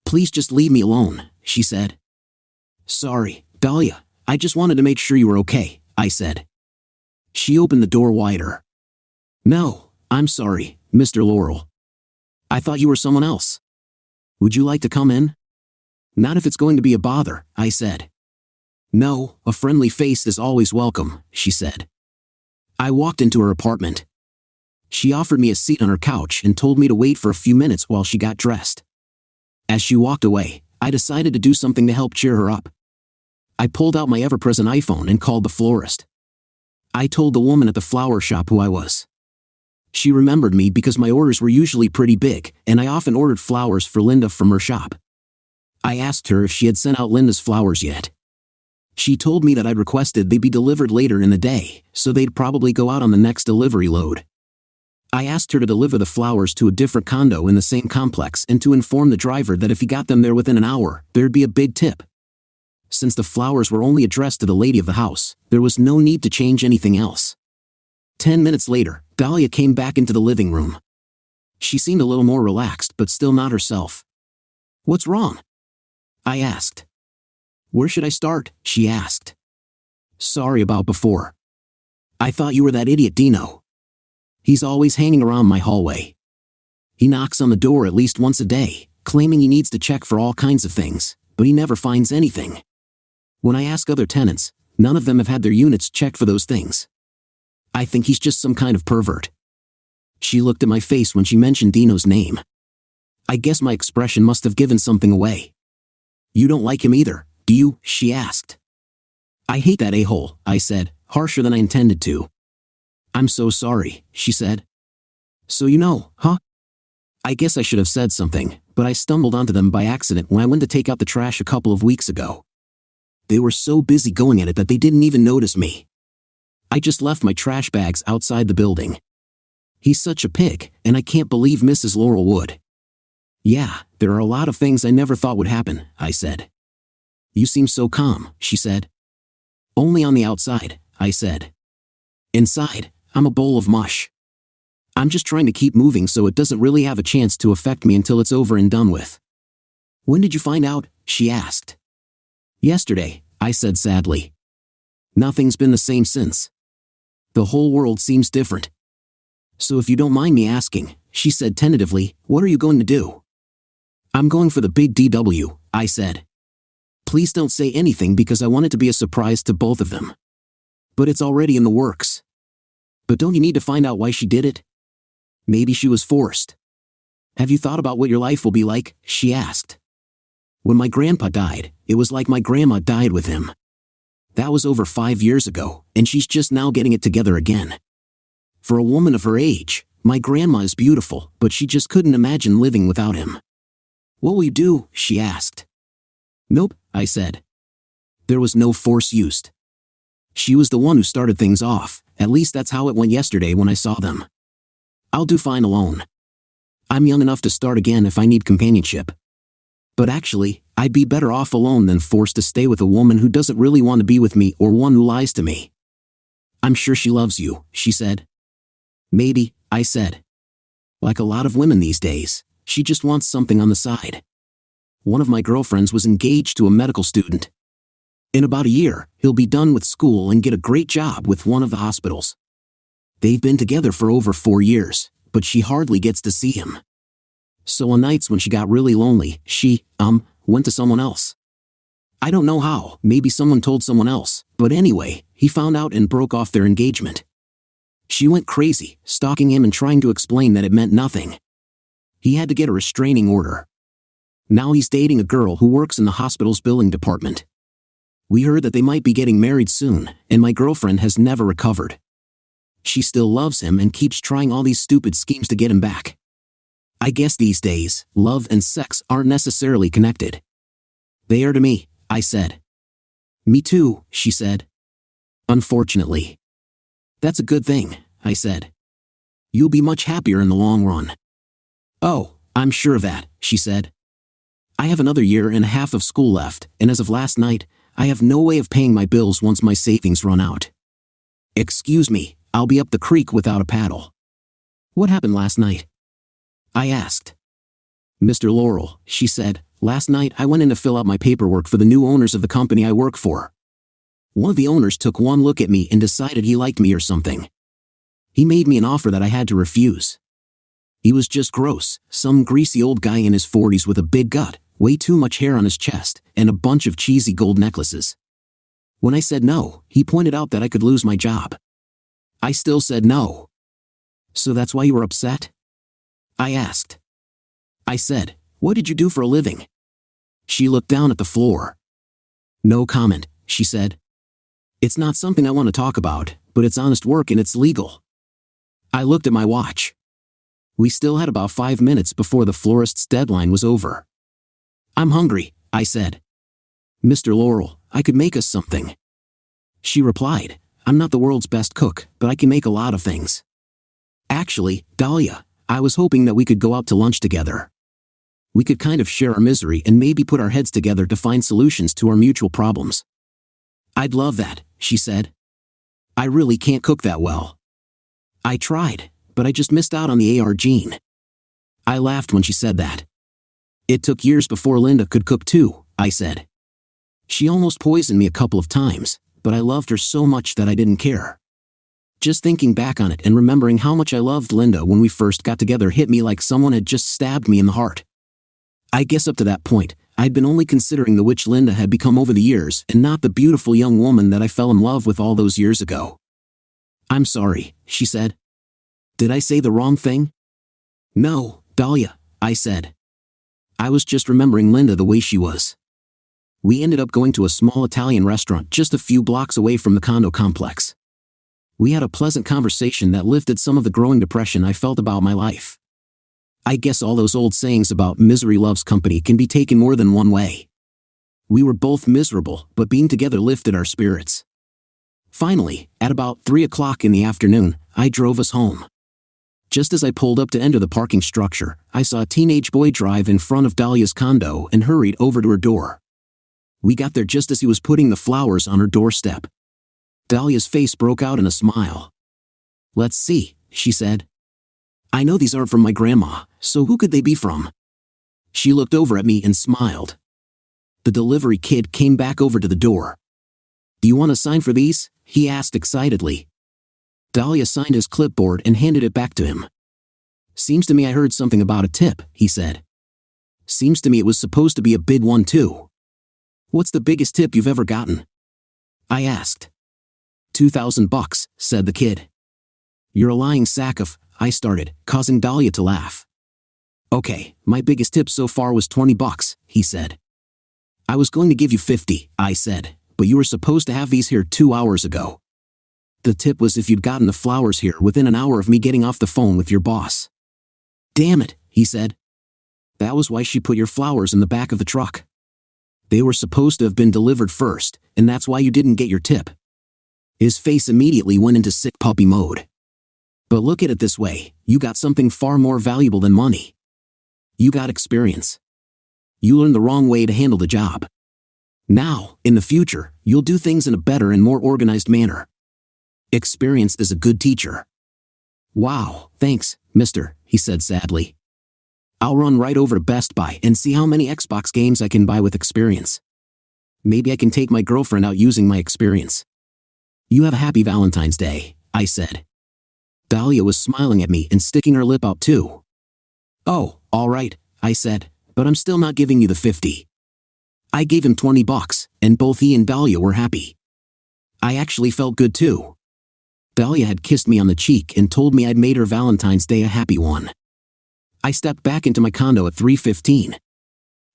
Please just leave me alone," she said. "Sorry, Dahlia, I just wanted to make sure you were okay," I said. She opened the door wider. "No, I'm sorry, Mr. Laurel. I thought you were someone else. Would you like to come in?" "Not if it's going to be a bother," I said. "No, a friendly face is always welcome," she said. I walked into her apartment. She offered me a seat on her couch and told me to wait for a few minutes while she got dressed. As she walked away, I decided to do something to help cheer her up. I pulled out my ever-present iPhone and called the florist. I told the woman at the flower shop who I was. She remembered me because my orders were usually pretty big, and I often ordered flowers for Linda from her shop. I asked her if she had sent out Linda's flowers yet. She told me that I'd requested they be delivered later in the day, so they'd probably go out on the next delivery load. I asked her to deliver the flowers to a different condo in the same complex and to inform the driver that if he got them there within an hour, there'd be a big tip. Since the flowers were only addressed to the lady of the house, there was no need to change anything else. 10 minutes later, Dahlia came back into the living room. She seemed a little more relaxed but still not herself. "What's wrong?" I asked. "Where should I start?" she asked. "Sorry about before. I thought you were that idiot Dino. He's always hanging around my hallway. He knocks on the door at least once a day, claiming he needs to check for all kinds of things, but he never finds anything. When I ask other tenants, none of them have had their units checked for those things. I think he's just some kind of pervert." She looked at my face when she mentioned Dino's name. I guess my expression must have given something away. "You don't like him either, do you?" she asked. "I hate that a-hole," I said, harsher than I intended to. "I'm so sorry," she said. "So you know, huh?" I guess I should have said something, but I stumbled onto them by accident when I went to take out the trash a couple of weeks ago. They were so busy going at it that they didn't even notice me. I just left my trash bags outside the building. He's such a pig, and I can't believe Mrs. Laurel would. "Yeah, there are a lot of things I never thought would happen," I said. "You seem so calm," she said. "Only on the outside," I said. "Inside, I'm a bowl of mush. I'm just trying to keep moving so it doesn't really have a chance to affect me until it's over and done with." "When did you find out?" she asked. "Yesterday," I said sadly. "Nothing's been the same since. The whole world seems different." "So if you don't mind me asking," she said tentatively, "what are you going to do?" "I'm going for the big DW," I said. "Please don't say anything because I want it to be a surprise to both of them. But it's already in the works." "But don't you need to find out why she did it?" "Maybe she was forced." "Have you thought about what your life will be like?" she asked. "When my grandpa died, it was like my grandma died with him. That was over 5 years ago, and she's just now getting it together again. For a woman of her age, my grandma is beautiful, but she just couldn't imagine living without him." "What will you do?" she asked. "Nope," I said. There was no force used. She was the one who started things off, at least that's how it went yesterday when I saw them. I'll do fine alone. I'm young enough to start again if I need companionship. But actually, I'd be better off alone than forced to stay with a woman who doesn't really want to be with me or one who lies to me. "I'm sure she loves you," she said. "Maybe," I said. "Like a lot of women these days, she just wants something on the side. One of my girlfriends was engaged to a medical student. In about a year, he'll be done with school and get a great job with one of the hospitals. They've been together for over 4 years, but she hardly gets to see him. So on nights when she got really lonely, she, went to someone else. I don't know how, maybe someone told someone else, but anyway, he found out and broke off their engagement. She went crazy, stalking him and trying to explain that it meant nothing. He had to get a restraining order. Now he's dating a girl who works in the hospital's billing department. We heard that they might be getting married soon, and my girlfriend has never recovered. She still loves him and keeps trying all these stupid schemes to get him back. I guess these days, love and sex aren't necessarily connected." "They are to me," I said. "Me too," she said. "Unfortunately." "That's a good thing," I said. "You'll be much happier in the long run." "Oh, I'm sure of that," she said. "I have another year and a half of school left, and as of last night, I have no way of paying my bills once my savings run out. Excuse me, I'll be up the creek without a paddle." "What happened last night?" I asked. "Mr. Laurel," she said, "last night I went in to fill out my paperwork for the new owners of the company I work for. One of the owners took one look at me and decided he liked me or something. He made me an offer that I had to refuse. He was just gross, some greasy old guy in his 40s with a big gut, way too much hair on his chest, and a bunch of cheesy gold necklaces. When I said no, he pointed out that I could lose my job. I still said no. So that's why you were upset? I asked. I said, what did you do for a living? She looked down at the floor. No comment, she said. It's not something I want to talk about, but it's honest work and it's legal. I looked at my watch. We still had about 5 minutes before the florist's deadline was over. I'm hungry, I said. Mr. Laurel, I could make us something. She replied, I'm not the world's best cook, but I can make a lot of things. Actually, Dahlia, I was hoping that we could go out to lunch together. We could kind of share our misery and maybe put our heads together to find solutions to our mutual problems. I'd love that, she said. I really can't cook that well. I tried, but I just missed out on the AR gene. I laughed when she said that. It took years before Linda could cook too, I said. She almost poisoned me a couple of times, but I loved her so much that I didn't care. Just thinking back on it and remembering how much I loved Linda when we first got together hit me like someone had just stabbed me in the heart. I guess up to that point, I'd been only considering the witch Linda had become over the years and not the beautiful young woman that I fell in love with all those years ago. I'm sorry, she said. Did I say the wrong thing? No, Dahlia, I said. I was just remembering Linda the way she was. We ended up going to a small Italian restaurant just a few blocks away from the condo complex. We had a pleasant conversation that lifted some of the growing depression I felt about my life. I guess all those old sayings about misery loves company can be taken more than one way. We were both miserable, but being together lifted our spirits. Finally, at about 3 o'clock in the afternoon, I drove us home. Just as I pulled up to enter the parking structure, I saw a teenage boy drive in front of Dahlia's condo and hurried over to her door. We got there just as he was putting the flowers on her doorstep. Dahlia's face broke out in a smile. Let's see, she said. I know these aren't from my grandma, so who could they be from? She looked over at me and smiled. The delivery kid came back over to the door. Do you want to sign for these? He asked excitedly. Dahlia signed his clipboard and handed it back to him. Seems to me I heard something about a tip, he said. Seems to me it was supposed to be a big one too. What's the biggest tip you've ever gotten? I asked. $2,000, said the kid. You're a lying sack of, I started, causing Dahlia to laugh. Okay, my biggest tip so far was $20, he said. I was going to give you 50, I said, but you were supposed to have these here 2 hours ago. The tip was if you'd gotten the flowers here within an hour of me getting off the phone with your boss. Damn it, he said. That was why she put your flowers in the back of the truck. They were supposed to have been delivered first, and that's why you didn't get your tip. His face immediately went into sick puppy mode. But look at it this way, you got something far more valuable than money. You got experience. You learned the wrong way to handle the job. Now, in the future, you'll do things in a better and more organized manner. Experience is a good teacher. Wow, thanks, mister, he said sadly. I'll run right over to Best Buy and see how many Xbox games I can buy with experience. Maybe I can take my girlfriend out using my experience. You have a happy Valentine's Day, I said. Dahlia was smiling at me and sticking her lip out too. Oh, all right, I said, but I'm still not giving you the 50. I gave him $20, and both he and Dahlia were happy. I actually felt good too. Dahlia had kissed me on the cheek and told me I'd made her Valentine's Day a happy one. I stepped back into my condo at 3:15.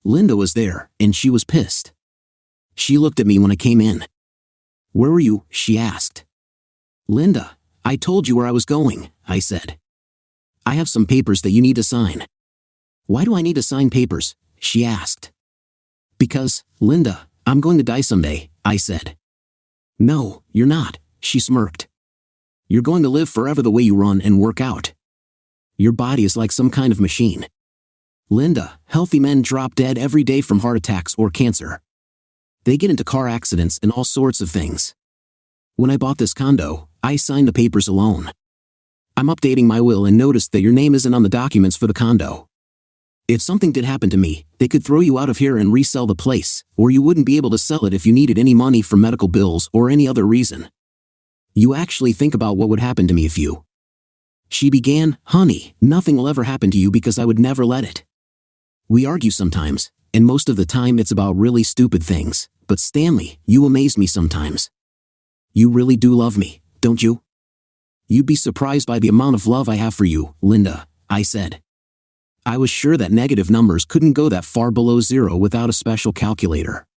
Linda was there, and she was pissed. She looked at me when I came in. Where were you? She asked. Linda, I told you where I was going, I said. I have some papers that you need to sign. Why do I need to sign papers? She asked. Because, Linda, I'm going to die someday, I said. No, you're not, she smirked. You're going to live forever the way you run and work out. Your body is like some kind of machine. Linda, healthy men drop dead every day from heart attacks or cancer. They get into car accidents and all sorts of things. When I bought this condo, I signed the papers alone. I'm updating my will and noticed that your name isn't on the documents for the condo. If something did happen to me, they could throw you out of here and resell the place, or you wouldn't be able to sell it if you needed any money for medical bills or any other reason. You actually think about what would happen to me if you... She began, honey, nothing will ever happen to you because I would never let it. We argue sometimes, and most of the time it's about really stupid things, but Stanley, you amaze me sometimes. You really do love me, don't you? You'd be surprised by the amount of love I have for you, Linda, I said. I was sure that negative numbers couldn't go that far below zero without a special calculator.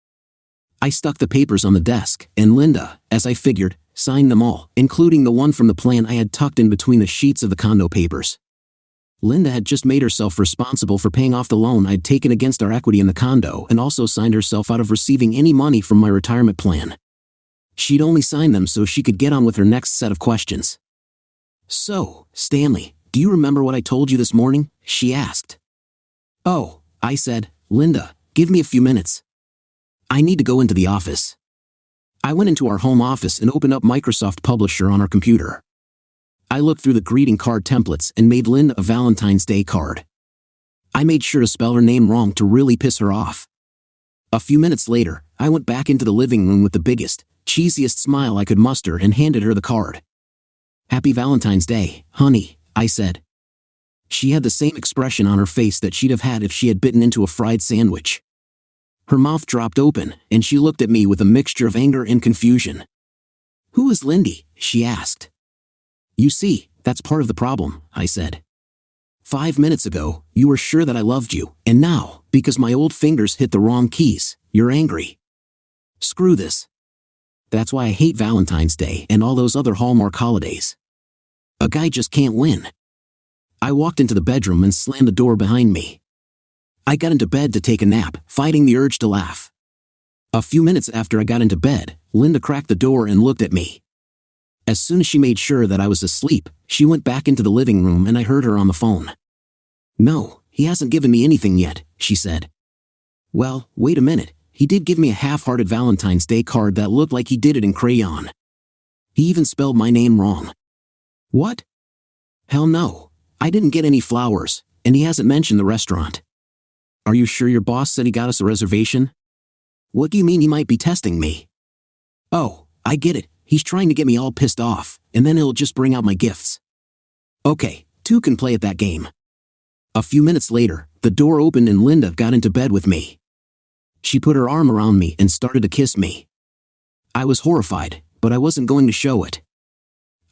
I stuck the papers on the desk, and Linda, as I figured, signed them all, including the one from the plan I had tucked in between the sheets of the condo papers. Linda had just made herself responsible for paying off the loan I'd taken against our equity in the condo and also signed herself out of receiving any money from my retirement plan. She'd only signed them so she could get on with her next set of questions. "So, Stanley, do you remember what I told you this morning?" she asked. "Oh," I said, "Linda, give me a few minutes. I need to go into the office." I went into our home office and opened up Microsoft Publisher on our computer. I looked through the greeting card templates and made Linda a Valentine's Day card. I made sure to spell her name wrong to really piss her off. A few minutes later, I went back into the living room with the biggest, cheesiest smile I could muster and handed her the card. "Happy Valentine's Day, honey," I said. She had the same expression on her face that she'd have had if she had bitten into a fried sandwich. Her mouth dropped open, and she looked at me with a mixture of anger and confusion. "Who is Lindy?" she asked. "You see, that's part of the problem," I said. 5 minutes ago, you were sure that I loved you, and now, because my old fingers hit the wrong keys, you're angry. Screw this. That's why I hate Valentine's Day and all those other Hallmark holidays. A guy just can't win." I walked into the bedroom and slammed the door behind me. I got into bed to take a nap, fighting the urge to laugh. A few minutes after I got into bed, Linda cracked the door and looked at me. As soon as she made sure that I was asleep, she went back into the living room and I heard her on the phone. "No, he hasn't given me anything yet," she said. "Well, wait a minute, he did give me a half-hearted Valentine's Day card that looked like he did it in crayon. He even spelled my name wrong." "What?" "Hell no, I didn't get any flowers, and he hasn't mentioned the restaurant." "Are you sure your boss said he got us a reservation?" "What do you mean he might be testing me?" "Oh, I get it. He's trying to get me all pissed off, and then he'll just bring out my gifts." "Okay, two can play at that game." A few minutes later, the door opened and Linda got into bed with me. She put her arm around me and started to kiss me. I was horrified, but I wasn't going to show it.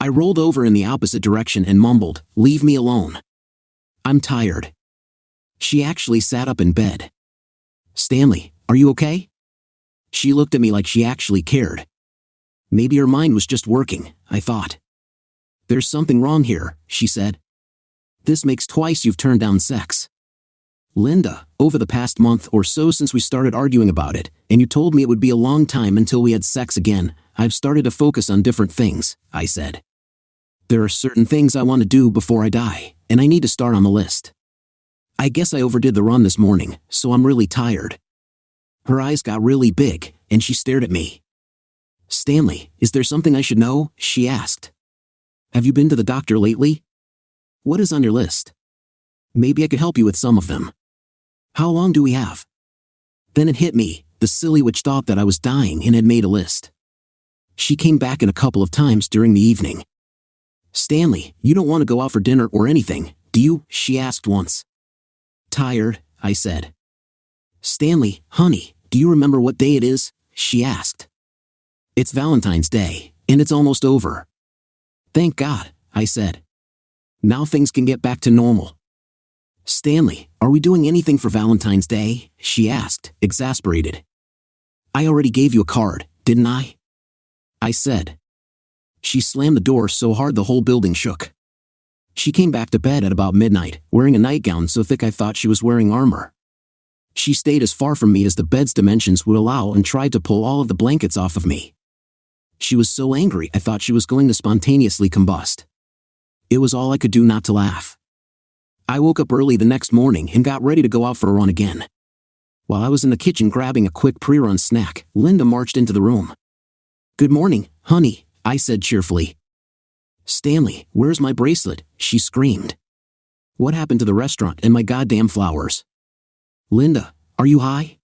I rolled over in the opposite direction and mumbled, "Leave me alone. I'm tired." She actually sat up in bed. "Stanley, are you okay?" She looked at me like she actually cared. Maybe her mind was just working, I thought. "There's something wrong here," she said. "This makes twice you've turned down sex." "Linda, over the past month or so since we started arguing about it, and you told me it would be a long time until we had sex again, I've started to focus on different things," I said. "There are certain things I want to do before I die, and I need to start on the list. I guess I overdid the run this morning, so I'm really tired." Her eyes got really big, and she stared at me. "Stanley, is there something I should know?" she asked. "Have you been to the doctor lately? What is on your list? Maybe I could help you with some of them. How long do we have?" Then it hit me, the silly witch thought that I was dying and had made a list. She came back in a couple of times during the evening. "Stanley, you don't want to go out for dinner or anything, do you?" she asked once. "Tired," I said. "Stanley, honey, do you remember what day it is?" she asked. "It's Valentine's Day, and it's almost over." "Thank God," I said. "Now things can get back to normal." "Stanley, are we doing anything for Valentine's Day?" she asked, exasperated. "I already gave you a card, didn't I?" I said. She slammed the door so hard the whole building shook. She came back to bed at about midnight, wearing a nightgown so thick I thought she was wearing armor. She stayed as far from me as the bed's dimensions would allow and tried to pull all of the blankets off of me. She was so angry I thought she was going to spontaneously combust. It was all I could do not to laugh. I woke up early the next morning and got ready to go out for a run again. While I was in the kitchen grabbing a quick pre-run snack, Linda marched into the room. "Good morning, honey," I said cheerfully. "Stanley, where's my bracelet?" she screamed. "What happened to the restaurant and my goddamn flowers?" "Linda, are you high?"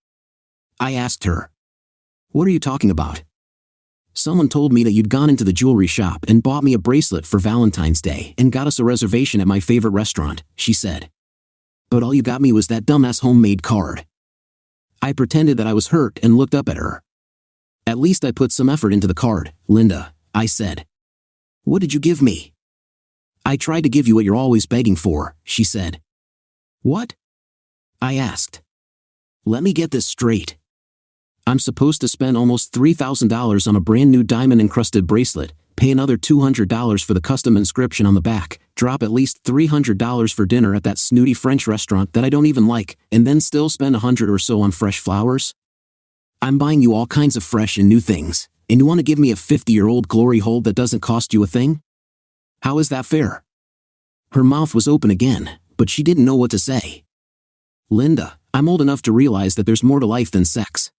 I asked her. "What are you talking about?" "Someone told me that you'd gone into the jewelry shop and bought me a bracelet for Valentine's Day and got us a reservation at my favorite restaurant," she said. "But all you got me was that dumbass homemade card." I pretended that I was hurt and looked up at her. "At least I put some effort into the card, Linda," I said. "What did you give me?" I tried to give you what you're always begging for, she said. What? I asked. Let me get this straight. I'm supposed to spend almost $3,000 on a brand new diamond-encrusted bracelet, pay another $200 for the custom inscription on the back, drop at least $300 for dinner at that snooty French restaurant that I don't even like, and then still spend $100 or so on fresh flowers? I'm buying you all kinds of fresh and new things, and you want to give me a 50-year-old glory hole that doesn't cost you a thing? How is that fair? Her mouth was open again, but she didn't know what to say. Linda, I'm old enough to realize that there's more to life than sex.